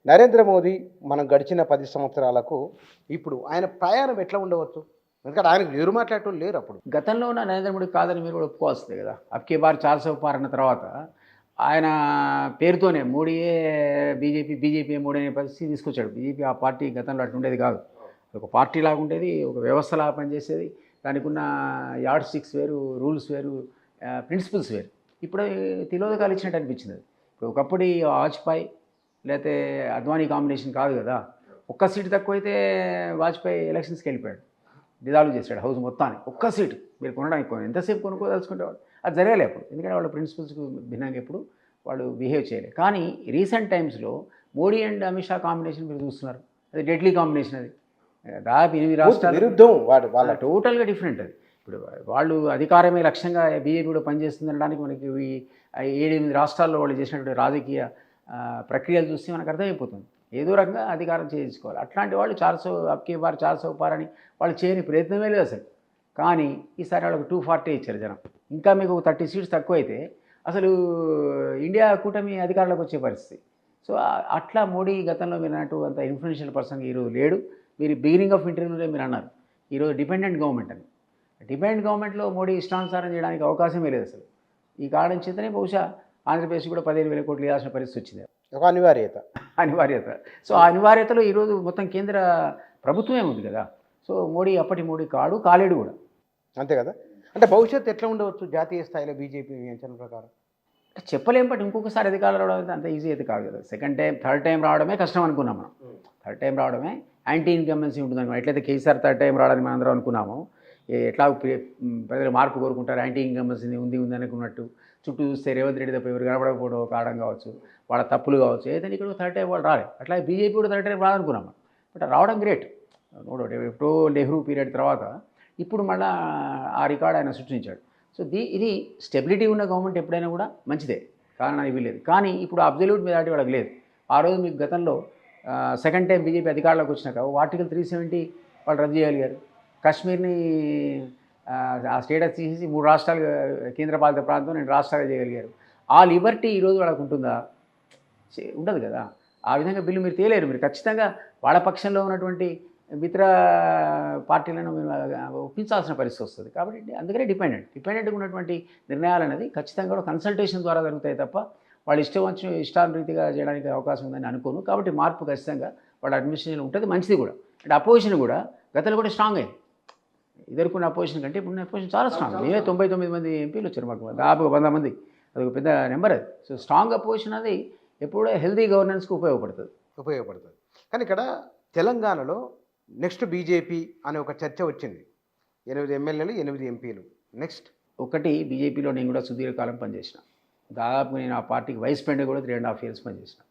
నరేంద్ర మోదీ మనం గడిచిన 10 సంవత్సరాలకు ఇప్పుడు ఆయన ప్రయాణం ఎట్లా ఉండవచ్చు? ఎందుకంటే ఆయనకు ఎదురు మాట్లాడేటోళ్ళు లేరు అప్పుడు. గతంలో ఉన్న నరేంద్ర మోడీ కాదని మీరు కూడా ఒప్పుకోవాల్సిందే కదా! అబ్ కీ బార్ 400 పార్ అన్న తర్వాత ఆయన పేరుతోనే మోడీయే బీజేపీ, బీజేపీయే మోడీ అనే పరిస్థితి తీసుకొచ్చాడు. బీజేపీ ఆ పార్టీ గతంలో అట్లుండేది కాదు. ఒక పార్టీ లాగా ఉండేది, ఒక వ్యవస్థలాగా పనిచేసేది. దానికున్న యార్డ్ స్టిక్స్ వేరు, రూల్స్ వేరు, ప్రిన్సిపల్స్ వేరు. ఇప్పుడు తిలోదకాలు ఇచ్చినట్టు అనిపించింది అది. ఇప్పుడు ఒకప్పుడు వాజ్పేయి లేతే అద్వానీ కాంబినేషన్ కాదు కదా! ఒక్క సీటు తక్కువైతే వాజ్పేయి ఎలక్షన్స్‌కి వెళ్ళిపోయాడు. డిజాల్వ్ చేశాడు హౌస్ మొత్తాన్ని. ఒక్క సీటు మీరు కొనడానికి ఎంతసేపు కొనుక్కోదలుచుకుంటేవాడు అది జరగలే అప్పుడు. ఎందుకంటే వాళ్ళ ప్రిన్సిపల్స్‌కు భిన్నంగా ఎప్పుడు వాళ్ళు బిహేవ్ చేయలేదు. కానీ రీసెంట్ టైమ్స్‌లో మోడీ అండ్ అమిత్ షా కాంబినేషన్ మీరు చూస్తున్నారు. అది డెడ్లీ కాంబినేషన్ అది. దాదాపు 8 రాష్ట్రాలు విరుద్ధం వాళ్ళ టోటల్గా డిఫరెంట్ అది. ఇప్పుడు వాళ్ళు అధికారమే లక్ష్యంగా బీజేపీ కూడా పనిచేస్తుందనడానికి మనకి ఈ 7, 8 రాష్ట్రాల్లో వాళ్ళు చేసినటువంటి రాజకీయ ప్రక్రియలు చూస్తే మనకు అర్థమైపోతుంది. ఏదో రకంగా అధికారం చేయించుకోవాలి. అట్లాంటి వాళ్ళు 400 అబ్ కీ బార్ 400 పార్ అని వాళ్ళు చేయని ప్రయత్నమే లేదు అసలు. కానీ ఈసారి వాళ్ళకి 240 ఇచ్చారు జనం. ఇంకా మీకు 30 సీట్స్ తక్కువైతే అసలు ఇండియా కూటమి అధికారంలోకి వచ్చే పరిస్థితి. సో అట్లా మోడీ గతంలో మీరు అన్నట్టు అంత ఇన్ఫ్లుయెన్షియల్ పర్సన్ ఈరోజు లేడు. మీరు బిగినింగ్ ఆఫ్ ఇంటర్వ్యూలో మీరు అన్నారు ఈరోజు డిపెండెంట్ గవర్నమెంట్ అని. డిపెండెంట్ గవర్నమెంట్లో మోడీ ఇష్టానుసారం చేయడానికి అవకాశమే లేదు అసలు. ఈ కారణం చేతనే బహుశా ఆంధ్రప్రదేశ్ కూడా 15,000 కోట్లు ఇవ్వాల్సిన పరిస్థితి వచ్చింది. ఒక అనివార్యత. అనివార్యత. సో ఆ అనివార్యతలో ఈరోజు మొత్తం కేంద్ర ప్రభుత్వమే ఉంది కదా! సో మోడీ అప్పటి మోడీ కాలేడు కూడా. అంతే కదా! అంటే భవిష్యత్తు ఎట్లా ఉండవచ్చు జాతీయ స్థాయిలో బీజేపీ అంచనా ప్రకారం? చెప్పలేం. బట్ ఇంకొకసారి అధికారంలో రావడం అయితే అంత ఈజీ అయితే కాదు కదా! సెకండ్ టైం, థర్డ్ టైం రావడమే కష్టం అనుకున్నాం మనం. థర్డ్ టైం రావడమే యాంటీ ఇన్కంబెన్సీ ఉంటుందని ఎట్లయితే కేసీఆర్ థర్డ్ టైం రావడానికి మనం అందరం అనుకున్నాము. ఎట్లా ప్రజలు మార్పు కోరుకుంటారు, యాంటీ ఇన్కంబెన్సీ ఉంది అనుకున్నట్టు చుట్టూ చూస్తే రేవంత్ రెడ్డి తప్ప ఎవరు కనబడకపోవడం కారణం కావచ్చు, వాళ్ళ తప్పులు కావచ్చు, ఏదైతే ఇక్కడ థర్డ్ టైం వాళ్ళు రాలేదు. అట్లా బీజేపీ కూడా థర్డ్ టైం రాదనుకున్నాం. బట్ రావడం గ్రేట్. ఎప్పుడో నెహ్రూ పీరియడ్ తర్వాత ఇప్పుడు మళ్ళీ ఆ రికార్డ్ ఆయన సృష్టించాడు. సో ఇది స్టెబిలిటీ ఉన్న గవర్నమెంట్ ఎప్పుడైనా కూడా మంచిదే, కారణం ఇవి లేదు. కానీ ఇప్పుడు అబ్జల్యూట్ మెజారిటీ వాళ్ళకి లేదు. ఆ రోజు మీకు గతంలో సెకండ్ టైం బీజేపీ అధికారంలోకి వచ్చినాక ఆర్టికల్ 370 వాళ్ళు రద్దు చేయగలిగారు. కాశ్మీర్ని ఆ స్టేటస్ తీసేసి 3 రాష్ట్రాలు కేంద్రపాలిత ప్రాంతం 2 రాష్ట్రాలు చేయగలిగారు. ఆ లిబర్టీ ఈరోజు వాళ్ళకు ఉంటుందా? ఉండదు కదా! ఆ విధంగా బిల్లు మీరు తేలేరు. మీరు ఖచ్చితంగా వాళ్ళ పక్షంలో ఉన్నటువంటి మిత్ర పార్టీలను మీరు ఒప్పించాల్సిన పరిస్థితి వస్తుంది. కాబట్టి అందుకనే డిపెండెంట్గా ఉన్నటువంటి నిర్ణయాలు అనేది ఖచ్చితంగా కూడా కన్సల్టేషన్ ద్వారా జరుగుతాయి తప్ప వాళ్ళు ఇష్టానురీతిగా చేయడానికి అవకాశం ఉందని అనుకోను. కాబట్టి మార్పు ఖచ్చితంగా వాళ్ళ అడ్మినిస్ట్రేషన్ ఉంటుంది, మంచిది కూడా. అంటే అపోజిషన్ కూడా గతంలో కూడా స్ట్రాంగ్ అయింది. ఇదివరకున్న అపోజిషన్ కంటే ఇప్పుడు అపోజిషన్ చాలా స్ట్రాంగ్. 99 మంది ఎంపీలు వచ్చారు మాకు, దాదాపు 100 మంది. అదొక పెద్ద నెంబర్ అది. సో స్ట్రాంగ్ అపోజిషన్ అది ఎప్పుడూ హెల్దీ గవర్నెన్స్కి ఉపయోగపడుతుంది. కానీ ఇక్కడ తెలంగాణలో నెక్స్ట్ బీజేపీ అనే ఒక చర్చ వచ్చింది. 8 ఎమ్మెల్యేలు, 8 ఎంపీలు నెక్స్ట్. ఒకటి బీజేపీలో నేను కూడా సుదీర్ఘకాలం పనిచేసిన. దాదాపు నేను ఆ పార్టీకి వైస్ ప్రెసిడెంట్ కూడా 3.5 years పనిచేసిన.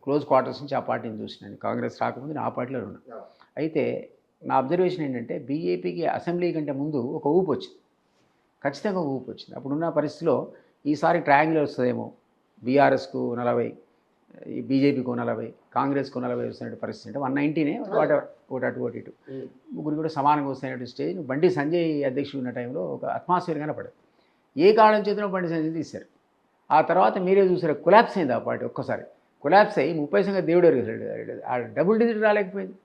క్లోజ్ క్వార్టర్స్ నుంచి ఆ పార్టీని చూసినాను. కాంగ్రెస్ రాకముందు నేను ఆ పార్టీలో ఉన్నాను. అయితే నా అబ్జర్వేషన్ ఏంటంటే బీజేపీకి అసెంబ్లీ కంటే ముందు ఒక ఊపు వచ్చింది, ఖచ్చితంగా ఒక ఊపు వచ్చింది. అప్పుడున్న పరిస్థితిలో ఈసారి ట్రయాంగిల్ వస్తుందేమో, బీఆర్ఎస్కు 40, ఈ బీజేపీకు 40, కాంగ్రెస్కు 40 వస్తున్నట్టు పరిస్థితి. అంటే 190నే ఒకటి ఇటు ముగ్గురు కూడా సమానంగా వస్తున్నట్టు స్టేజ్. బండి సంజయ్ అధ్యక్షుడు ఉన్న టైంలో ఒక అట్మాస్ఫియర్ కనపడదు. ఏ కారణం చేతిలో బండి సంజయ్ తీశారు. ఆ తర్వాత మీరే చూసారు, కొలాప్స్ అయింది ఆ పార్టీ. ఒక్కసారి కొలాప్స్ అయ్యి 30 సంఖ్య దేవుడు ఎరుగుతాడు. ఆ డబుల్ డిజిట్ రాలేకపోయింది.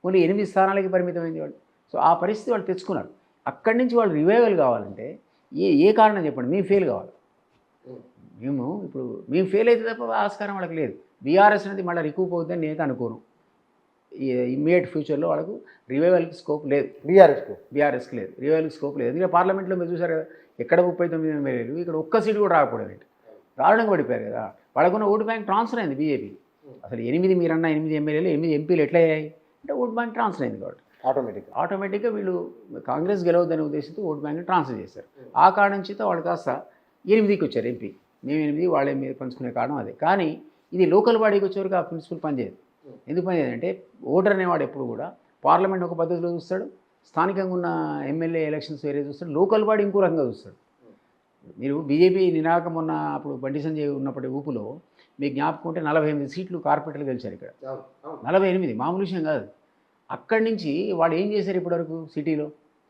ఓన్లీ 8 స్థానాలకి పరిమితమైంది వాళ్ళు. సో ఆ పరిస్థితి వాళ్ళు తెచ్చుకున్నారు. అక్కడి నుంచి వాళ్ళు రివైవల్ కావాలంటే ఏ కారణం చెప్పండి? మేము ఫెయిల్ కావాలి. మేము ఫెయిల్ అయితే తప్ప ఆస్కారం వాళ్ళకి లేదు. బీఆర్ఎస్ అనేది మళ్ళీ రికూప్ అవుతుందని నేనైతే అనుకోను. ఇమ్మీడియట్ ఫ్యూచర్లో వాళ్ళకు రివైవల్కి స్కోప్ లేదు. బీఆర్ఎస్కి లేదు, రివైవల్కి స్కోప్ లేదు. ఎందుకంటే పార్లమెంట్లో మీరు చూసారు కదా, ఎక్కడ 39 ఎమ్మెల్యేలు, ఇక్కడ ఒక్క సీటు కూడా రాకపోవడం దారుణంగా పడిపోయారు కదా. వాళ్ళకున్న ఓటు బ్యాంక్ ట్రాన్స్ఫర్ అయింది బీజేపీ. అసలు 8 మీరన్న 8 ఎమ్మెల్యేలు 8 ఎంపీలు ఎట్లా అయ్యాయి అంటే ఓటు బ్యాంక్ ట్రాన్స్ఫర్ అయింది. కాబట్టి ఆటోమేటిక్గా వీళ్ళు కాంగ్రెస్ గెలవద్దనే ఉద్దేశంతో ఓటు బ్యాంక్ ట్రాన్స్ఫర్ చేశారు. ఆ కారణం చేత వాళ్ళు కాస్త 8కి వచ్చారు ఎంపీ. మేము 8, వాళ్ళే మీద పంచుకునే కారణం అదే. కానీ ఇది లోకల్ బాడీకి వచ్చేవరకు ఆ ప్రిన్సిపల్ పనిచేయదు. ఎందుకు పనిచేయదంటే ఓటర్ అనేవాడు ఎప్పుడు కూడా పార్లమెంట్ ఒక పద్ధతిలో చూస్తాడు, స్థానికంగా ఉన్న ఎమ్మెల్యే ఎలక్షన్స్ వేరే చూస్తాడు, లోకల్ బాడీ ఇంకో రకంగా చూస్తాడు. మీరు బీజేపీ నినాకం ఉన్న అప్పుడు బండి సంజయ్ ఉన్నప్పటి ఊపులో మీకు జ్ఞాపకం ఉంటే 48 సీట్లు కార్పొరేటర్లు గెలిచారు ఇక్కడ. 48 మామూలు విషయం కాదు. అక్కడి నుంచి వాళ్ళు ఏం చేశారు ఇప్పటివరకు సిటీలో?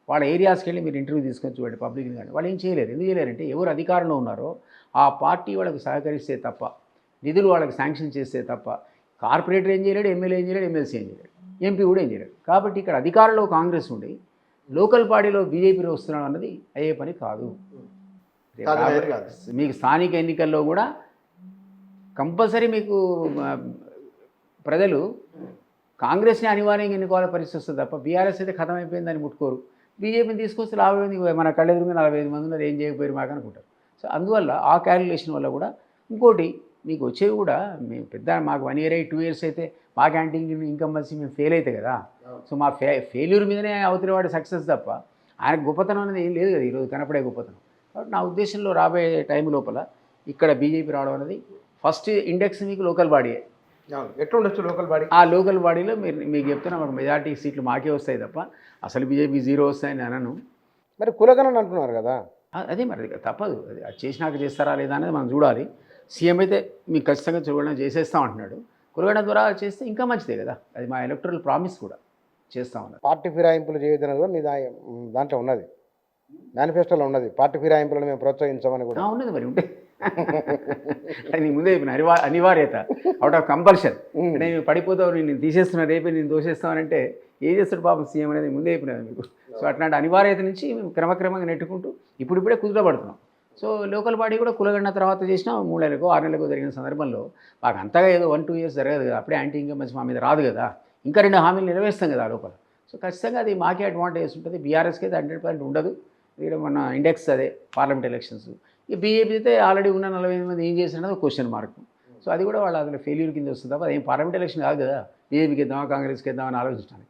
వాళ్ళ ఏరియాస్కి వెళ్ళి మీరు ఇంటర్వ్యూ తీసుకొని చూడండి పబ్లిక్ని. కానీ వాళ్ళు ఏం చేయలేరు. ఎందుకు చేయలేరంటే ఎవరు అధికారంలో ఉన్నారో ఆ పార్టీ వాళ్ళకి సహకరిస్తే తప్ప, నిధులు వాళ్ళకి శాంక్షన్ చేస్తే తప్ప, కార్పొరేటర్ ఏం చేయలేడు, ఎమ్మెల్యే ఏం చేయలేడు, ఎమ్మెల్సీ ఏం చేయలేడు, ఎంపీ కూడా ఏం చేయలేడు. కాబట్టి ఇక్కడ అధికారంలో కాంగ్రెస్ ఉండి లోకల్ బాడీలో బీజేపీలో వస్తున్నాడు అన్నది అయ్యే పని కాదు. మీకు స్థానిక ఎన్నికల్లో కూడా కంపల్సరీ మీకు ప్రజలు కాంగ్రెస్ని అనివార్యంగా ఎన్నుకోవాల పరిస్థితి వస్తుంది తప్ప బీఆర్ఎస్ అయితే ఖతం అయిపోయింది అని ముట్టుకోరు. బీజేపీని తీసుకొస్తే లాభమైంది, మన కళ్ళెదురుగా 45 మంది ఉన్నారు, ఏం చేయకపోయారు మాకు అనుకుంటారు. సో అందువల్ల ఆ క్యాలిక్యులేషన్ వల్ల కూడా ఇంకోటి మీకు వచ్చేవి కూడా మేము పెద్ద మాకు 1 year 2 years అయితే మా క్యాంటీన్ ఇన్కమ్ వచ్చి మేము ఫెయిల్ అవుతాయి కదా. సో మా ఫెయిల్యూర్ మీదనే అవతలి వాడి సక్సెస్ తప్ప ఆయన గొప్పతనం అనేది ఏం లేదు కదా ఈరోజు కనపడే గొప్పతనం. కాబట్టి నా ఉద్దేశంలో రాబోయే టైం లోపల ఇక్కడ బీజేపీ రావడం అనేది ఫస్ట్ ఇండెక్స్ మీకు లోకల్ బాడీయే. ఎట్లా ఉండొచ్చు లోకల్ బాడీ? ఆ లోకల్ బాడీలో మీకు చెప్తున్నా మాకు మెజార్టీ సీట్లు మాకే వస్తాయి తప్ప అసలు బీజేపీ 0 వస్తాయని అనను. మరి కులగణన అంటున్నారు కదా, అదే మరి తప్పదు, అది చేసినాక చేస్తారా లేదా అనేది మనం చూడాలి. సీఎం అయితే మీకు ఖచ్చితంగా కులగణన చేసేస్తాం అంటున్నాడు. కులగణన ద్వారా చేస్తే ఇంకా మంచిదే కదా, అది మా ఎలక్టరల్ ప్రామిస్ కూడా చేస్తామన్నారు. పార్టీ ఫిరాయింపులు చేయొద్దని కూడా మీ దాంట్లో ఉన్నది, మేనిఫెస్టోలో ఉన్నది. పార్టీ ఫిరాయింపులను మేము ప్రోత్సహించామని కూడా ఉన్నది. మరి ఉంటే అది ముందే అనివార్యత, అవుట్ ఆఫ్ కంపల్షన్. నేను పడిపోతావు, నేను తీసేస్తున్నా, రేపే నేను దోషేస్తామనంటే ఏం చేస్తాడు పాపం సీఎం అనేది ముందే అయిపోయినది మీకు. సో అట్లాంటి అనివార్యత నుంచి మేము క్రమక్రమంగా నెట్టుకుంటూ ఇప్పుడిప్పుడే కుదుటపడుతున్నాం. సో లోకల్ బాడీ కూడా కులగణన తర్వాత చేసిన 3 నెలలకు 6 నెలలకు జరిగిన సందర్భంలో మాకు అంతగా ఏదో 1-2 years జరగదు కదా, అప్పుడే యాంటీ ఇన్కమ్ మా మీద రాదు కదా, ఇంకా 2 హామీలు నెరవేరుస్తాం కదా లోపల. సో ఖచ్చితంగా అది మాకే అడ్వాంటేజ్ ఉంటుంది. బీఆర్ఎస్కి అయితే 100% ఉండదు. ఇక్కడ మన ఇండెక్స్ అదే పార్లమెంట్ ఎలక్షన్స్. ఈ బీజేపీ అయితే ఆల్రెడీ ఉన్న 45 మంది ఏం చేసినది ఒక క్వశ్చన్ మార్క్. సో అది కూడా వాళ్ళు అసలు ఫెయిల్యూర్ కింద వస్తుంది తప్ప అదేం పార్లమెంట్ ఎలక్షన్ కాదు కదా, బీజేపీకి ఇద్దామా కాంగ్రెస్కి ఇద్దామని ఆలోచించాలి.